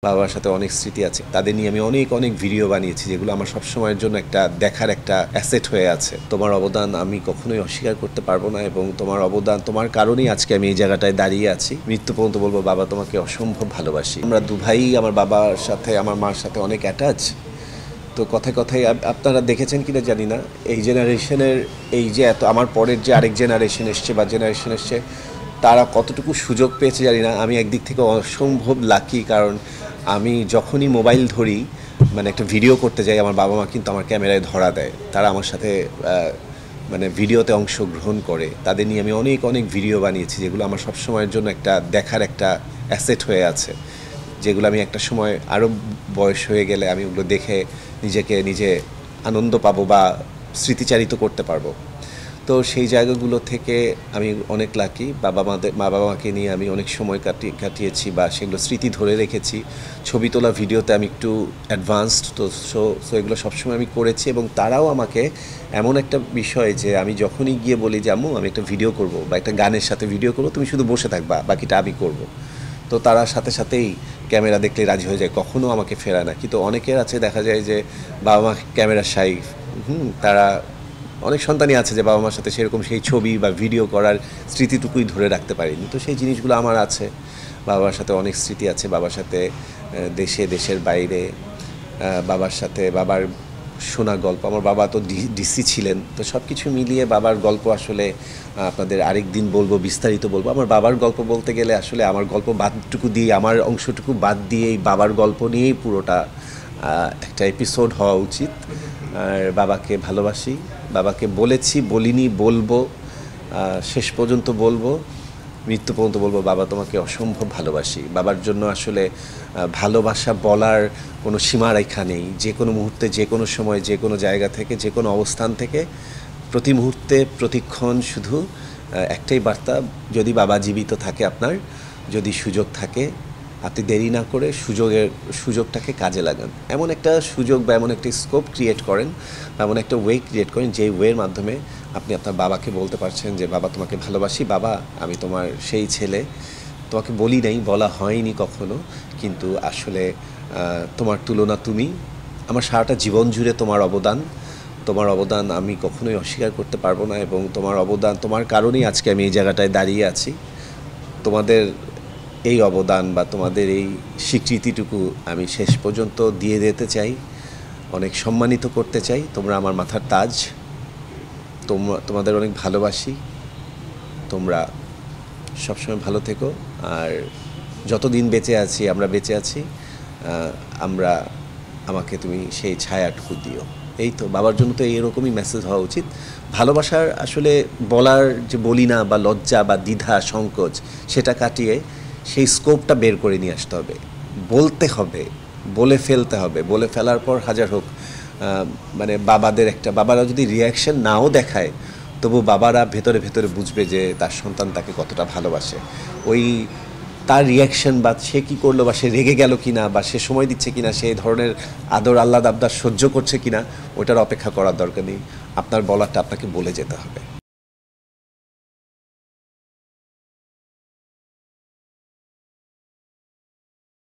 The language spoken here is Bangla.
বাবার সাথে অনেক স্মৃতি আছে। তাদের নিয়ে আমি অনেক ভিডিও বানিয়েছি, যেগুলো আমার সবসময়ের জন্য একটা দেখার একটা অ্যাসেট হয়ে আছে। তোমার অবদান আমি কখনোই অস্বীকার করতে পারবো না, এবং তোমার অবদান, তোমার কারণেই আজকে আমি এই জায়গাটায় দাঁড়িয়ে আছি। মৃত্যু পর্যন্ত বলবো, বাবা তোমাকে অসম্ভব ভালোবাসি। আমরা দু ভাই আমার বাবার সাথে আমার মার সাথে অনেক অ্যাটাচ। তো কথায় কথায় আপনারা দেখেছেন কিনা জানি না, এই জেনারেশনের এই যে এত আমার পরের যে আরেক জেনারেশন এসছে বা জেনারেশন এসছে, তারা কতটুকু সুযোগ পেয়েছে জানি না। আমি একদিক থেকে অসম্ভব লাকি, কারণ আমি যখনই মোবাইল ধরি, মানে একটা ভিডিও করতে যাই, আমার বাবা মা কিন্তু আমার ক্যামেরায় ধরা দেয়। তারা আমার সাথে মানে ভিডিওতে অংশগ্রহণ করে। তাদের নিয়ে আমি অনেক ভিডিও বানিয়েছি, যেগুলো আমার সবসময়ের জন্য একটা দেখার একটা অ্যাসেট হয়ে আছে, যেগুলো আমি একটা সময় আরও বয়স হয়ে গেলে আমি ওগুলো দেখে নিজে আনন্দ পাবো বা স্মৃতিচারিত করতে পারবো। তো সেই জায়গাগুলো থেকে আমি অনেক লাকি। মা বাবাকে নিয়ে আমি অনেক সময় কাটিয়েছি বা সেগুলো স্মৃতি ধরে রেখেছি। ছবি তোলা, ভিডিওতে আমি একটু অ্যাডভান্সড, তো সো এগুলো সবসময় আমি করেছি, এবং তারাও আমাকে এমন একটা বিষয় যে আমি যখনই গিয়ে বলি যে আম্মু আমি একটা ভিডিও করব বা একটা গানের সাথে ভিডিও করবো, তুমি শুধু বসে থাকবা, বাকিটা আমি করব। তো তারা সাথেই ক্যামেরা দেখলে রাজি হয়ে যায়, কখনও আমাকে ফেরায় না। কিন্তু অনেকের আছে, দেখা যায় যে বাবা মা ক্যামেরা শাই, তারা অনেক সন্তানই আছে যে বাবা মার সাথে সেরকম সেই ছবি বা ভিডিও করার স্মৃতিটুকুই ধরে রাখতে পারিনি। তো সেই জিনিসগুলো আমার আছে। বাবার সাথে অনেক স্মৃতি আছে, বাবার সাথে দেশের বাইরে, বাবার সাথে বাবার শোনা গল্প। আমার বাবা তো ডিসি ছিলেন, তো সব কিছু মিলিয়ে বাবার গল্প আসলে আপনাদের আরেক দিন বলবো, বিস্তারিত বলবো। আমার বাবার গল্প বলতে গেলে আসলে আমার গল্প বাদটুকু দিয়ে, আমার অংশটুকু বাদ দিয়েই বাবার গল্প নিয়েই পুরোটা একটা এপিসোড হওয়া উচিত। আর বাবাকে ভালোবাসি, বাবাকে বলেছি, বলিনি, বলবো, শেষ পর্যন্ত বলবো, মৃত্যু পর্যন্ত বলবো, বাবা তোমাকে অসম্ভব ভালোবাসি। বাবার জন্য আসলে ভালোবাসা বলার কোনো সীমারেখা নেই। যে কোনো মুহূর্তে, যে কোনো সময়, যে কোনো জায়গা থেকে, যে কোনো অবস্থান থেকে, প্রতি মুহূর্তে, প্রতিক্ষণ শুধু একটাই বার্তা, যদি বাবা জীবিত থাকে আপনার, যদি সুযোগ থাকে, আপনি দেরি না করে সুযোগটাকে কাজে লাগান। এমন একটা সুযোগ বা এমন একটা স্কোপ ক্রিয়েট করেন, এমন একটা ওয়ে ক্রিয়েট করেন, যেই ওয়ের মাধ্যমে আপনি আপনার বাবাকে বলতে পারছেন যে বাবা তোমাকে ভালোবাসি, বাবা আমি তোমার সেই ছেলে, তোমাকে বলি নাই, বলা হয়নি কখনো, কিন্তু আসলে তোমার তুলনা তুমি, আমার সারাটা জীবন জুড়ে তোমার অবদান আমি কখনোই অস্বীকার করতে পারবো না, এবং তোমার অবদান, তোমার কারণেই আজকে আমি এই জায়গাটায় দাঁড়িয়ে আছি। তোমাদের এই অবদান বা তোমাদের এই স্বীকৃতিটুকু আমি শেষ পর্যন্ত দিয়ে যেতে চাই, অনেক সম্মানিত করতে চাই। তোমরা আমার মাথার তাজ, তোমাদের অনেক ভালোবাসি। তোমরা সবসময় ভালো থেকো, আর যতদিন বেঁচে আছি, আমরা বেঁচে আছি, আমাকে তুমি সেই ছায়াটুকু দিও। এই তো বাবার জন্য তো এইরকমই মেসেজ হওয়া উচিত। ভালোবাসার আসলে বলার যে বলি না, বা লজ্জা বা দ্বিধা সংকোচ, সেটা কাটিয়ে সেই স্কোপটা বের করে নিয়ে আসতে হবে, বলতে হবে, বলে ফেলতে হবে। বলে ফেলার পর হাজার হোক, মানে বাবারা যদি রিয়াকশন নাও দেখায়, তবু বাবারা ভেতরে বুঝবে যে তার সন্তান তাকে কতটা ভালোবাসে। ওই তার রিয়াকশন, বা সে কী করলো, বা সে রেগে গেল কিনা, বা সে সময় দিচ্ছে কিনা, সেই ধরনের আদর আবদার সহ্য করছে কিনা, ওটার অপেক্ষা করার দরকার নেই। আপনার বলারটা আপনাকে বলে যেতে হবে।